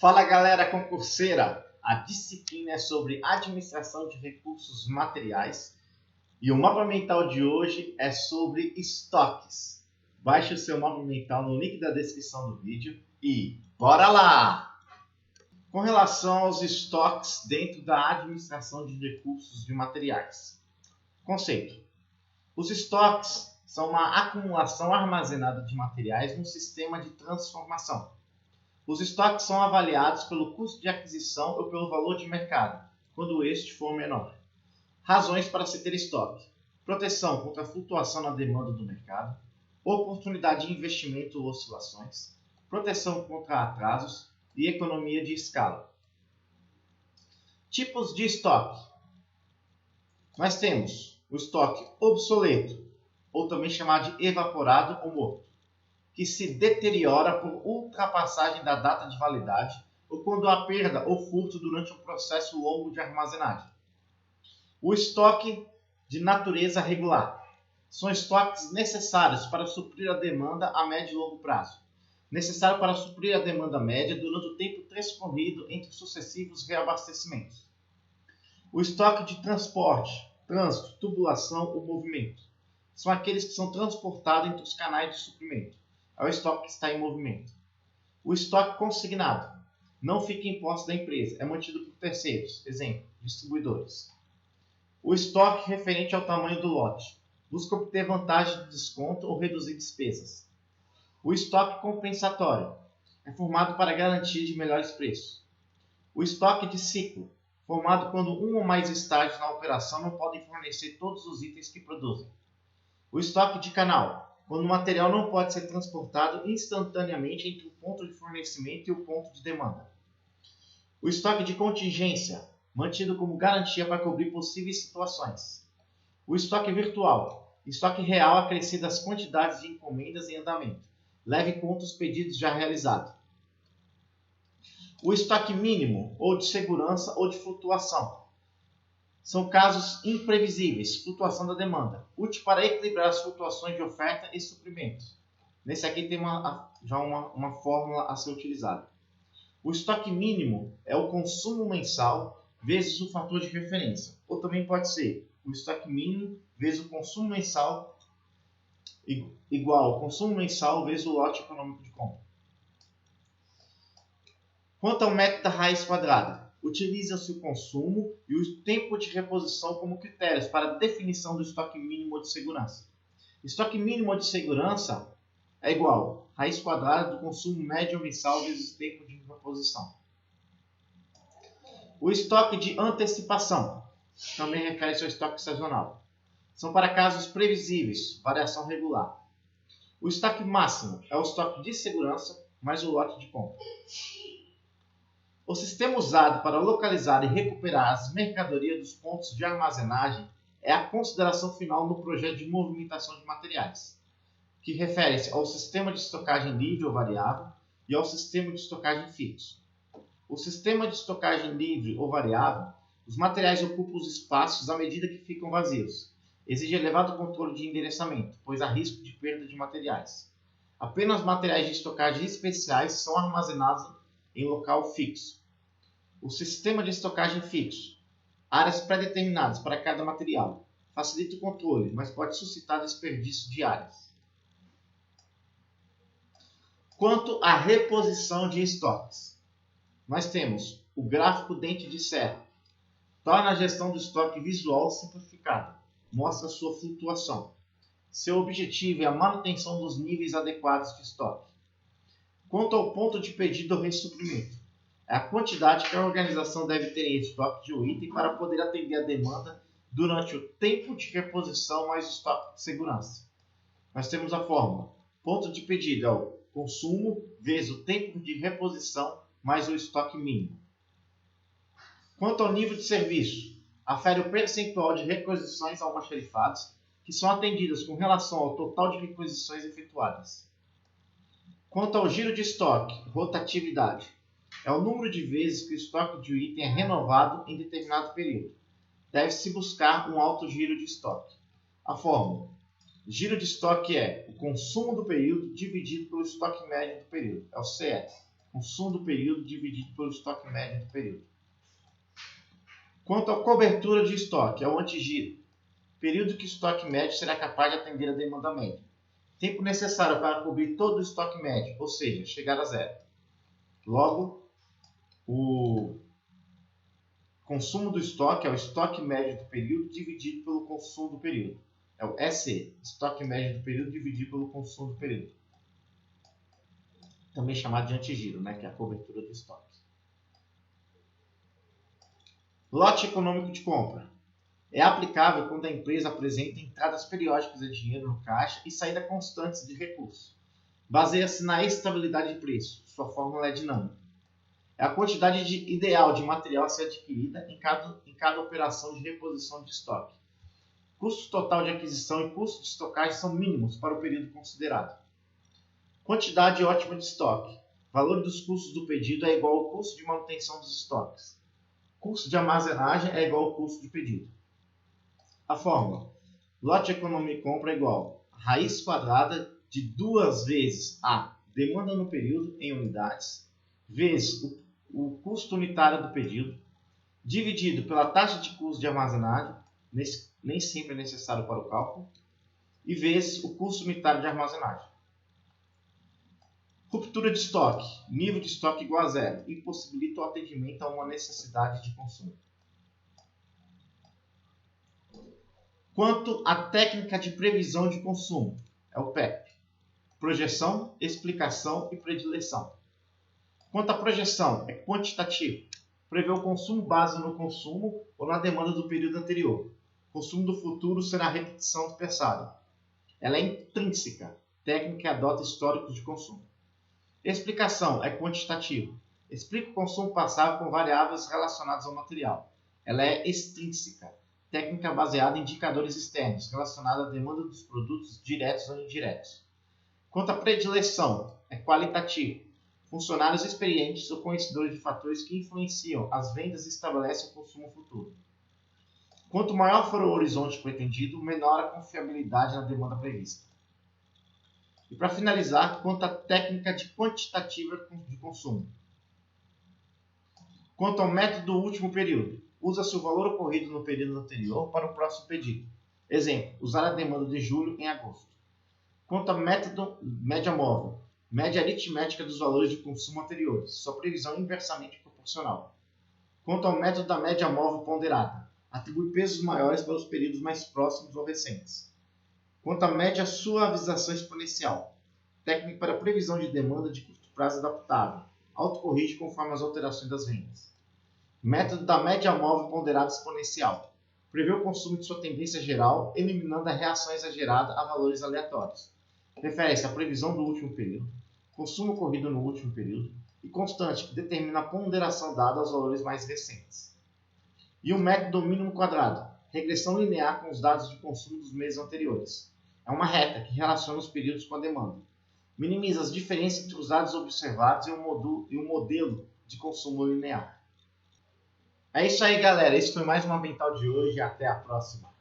Fala galera concurseira! A disciplina é sobre administração de recursos materiais e o mapa mental de hoje é sobre estoques. Baixe o seu mapa mental no link da descrição do vídeo e bora lá! Com relação aos estoques dentro da administração de recursos de materiais. Conceito: os estoques são uma acumulação armazenada de materiais num sistema de transformação. Os estoques são avaliados pelo custo de aquisição ou pelo valor de mercado, quando este for menor. Razões para se ter estoque: proteção contra a flutuação na demanda do mercado, oportunidade de investimento ou oscilações, proteção contra atrasos e economia de escala. Tipos de estoque: nós temos o estoque obsoleto, ou também chamado de evaporado ou morto, que se deteriora por ultrapassagem da data de validade ou quando há perda ou furto durante um processo longo de armazenagem. O estoque de natureza regular são estoques necessários para suprir a demanda a médio e longo prazo, necessário para suprir a demanda média durante o tempo transcorrido entre sucessivos reabastecimentos. O estoque de transporte, trânsito, tubulação ou movimento são aqueles que são transportados entre os canais de suprimento. É o estoque que está em movimento. O estoque consignado não fica em posse da empresa, é mantido por terceiros, exemplo, distribuidores. O estoque referente ao tamanho do lote busca obter vantagem de desconto ou reduzir despesas. O estoque compensatório é formado para garantia de melhores preços. O estoque de ciclo, formado quando um ou mais estágios na operação não podem fornecer todos os itens que produzem. O estoque de canal, quando o material não pode ser transportado instantaneamente entre o ponto de fornecimento e o ponto de demanda. O estoque de contingência, mantido como garantia para cobrir possíveis situações. O estoque virtual, estoque real acrescido das quantidades de encomendas em andamento, leve em conta os pedidos já realizados. O estoque mínimo, ou de segurança ou de flutuação. São casos imprevisíveis, flutuação da demanda, útil para equilibrar as flutuações de oferta e suprimento. Nesse aqui tem já uma fórmula a ser utilizada. O estoque mínimo é o consumo mensal vezes o fator de referência. Ou também pode ser o estoque mínimo vezes o consumo mensal igual ao consumo mensal vezes o lote econômico de compra. Quanto ao método da raiz quadrada, utiliza-se o consumo e o tempo de reposição como critérios para a definição do estoque mínimo de segurança. Estoque mínimo de segurança é igual a raiz quadrada do consumo médio mensal vezes o tempo de reposição. O estoque de antecipação também refere-se ao estoque sazonal. São para casos previsíveis, variação regular. O estoque máximo é o estoque de segurança mais o lote de compra. O sistema usado para localizar e recuperar as mercadorias dos pontos de armazenagem é a consideração final no projeto de movimentação de materiais, que refere-se ao sistema de estocagem livre ou variável e ao sistema de estocagem fixo. O sistema de estocagem livre ou variável, os materiais ocupam os espaços à medida que ficam vazios. Exige elevado controle de endereçamento, pois há risco de perda de materiais. Apenas materiais de estocagem especiais são armazenados em local fixo. O sistema de estocagem fixo, áreas pré-determinadas para cada material, facilita o controle, mas pode suscitar desperdício de áreas. Quanto à reposição de estoques, nós temos o gráfico dente de serra, torna a gestão do estoque visual simplificada, mostra sua flutuação. Seu objetivo é a manutenção dos níveis adequados de estoque. Quanto ao ponto de pedido ou ressuprimento, é a quantidade que a organização deve ter em estoque de um item para poder atender a demanda durante o tempo de reposição mais o estoque de segurança. Nós temos a fórmula: ponto de pedido é o consumo vezes o tempo de reposição mais o estoque mínimo. Quanto ao nível de serviço, afere o percentual de requisições almoxarifadas que são atendidas com relação ao total de requisições efetuadas. Quanto ao giro de estoque, rotatividade, é o número de vezes que o estoque de um item é renovado em determinado período. Deve-se buscar um alto giro de estoque. A fórmula: giro de estoque é o consumo do período dividido pelo estoque médio do período, é o CE. consumo do período dividido pelo estoque médio do período. Quanto à cobertura de estoque, é o antigiro. Período que o estoque médio será capaz de atender a demanda média. Tempo necessário para cobrir todo o estoque médio, ou seja, chegar a zero. Logo, o consumo do estoque é o estoque médio do período dividido pelo consumo do período. É o EC, estoque médio do período dividido pelo consumo do período. Também chamado de antigiro, que é a cobertura do estoque. Lote econômico de compra. É aplicável quando a empresa apresenta entradas periódicas de dinheiro no caixa e saída constantes de recursos. Baseia-se na estabilidade de preço. Sua fórmula é dinâmica. É a quantidade ideal de material a ser adquirida em cada operação de reposição de estoque. Custo total de aquisição e custo de estocagem são mínimos para o período considerado. Quantidade ótima de estoque. Valor dos custos do pedido é igual ao custo de manutenção dos estoques. Custo de armazenagem é igual ao custo de pedido. A fórmula: lote econômico de compra é igual a raiz quadrada de 2 vezes a demanda no período em unidades, vezes o custo unitário do pedido, dividido pela taxa de custo de armazenagem, nem sempre é necessário para o cálculo, e vezes o custo unitário de armazenagem. Ruptura de estoque. Nível de estoque igual a zero. Impossibilita o atendimento a uma necessidade de consumo. Quanto à técnica de previsão de consumo, é o PEP. Projeção, explicação e predileção. Quanto à projeção, é quantitativo. Prevê o consumo base no consumo ou na demanda do período anterior. O consumo do futuro será a repetição do passado. Ela é intrínseca. Técnica que adota históricos de consumo. Explicação é quantitativo. Explica o consumo passado com variáveis relacionadas ao material. Ela é extrínseca. Técnica baseada em indicadores externos relacionados à demanda dos produtos diretos ou indiretos. Quanto à predileção, é qualitativo. Funcionários experientes ou conhecedores de fatores que influenciam as vendas e estabelecem o consumo futuro. Quanto maior for o horizonte pretendido, menor a confiabilidade na demanda prevista. E para finalizar, quanto à técnica de quantitativa de consumo. Quanto ao método do último período, usa-se o valor ocorrido no período anterior para o próximo pedido. Exemplo, usar a demanda de julho em agosto. Quanto ao método média móvel, média aritmética dos valores de consumo anteriores, sua previsão inversamente proporcional. Quanto ao método da média móvel ponderada, atribui pesos maiores para os períodos mais próximos ou recentes. Quanto à média suavização exponencial, técnica para previsão de demanda de curto prazo adaptável, autocorrige conforme as alterações das vendas. Método da média móvel ponderada exponencial, prevê o consumo de sua tendência geral, eliminando a reação exagerada a valores aleatórios. Refere-se à previsão do último período, consumo ocorrido no último período e constante, que determina a ponderação dada aos valores mais recentes. E o método mínimo quadrado, regressão linear com os dados de consumo dos meses anteriores. É uma reta que relaciona os períodos com a demanda. Minimiza as diferenças entre os dados observados e o modelo de consumo linear. É isso aí, galera. Esse foi mais um Ambiental de hoje. Até a próxima.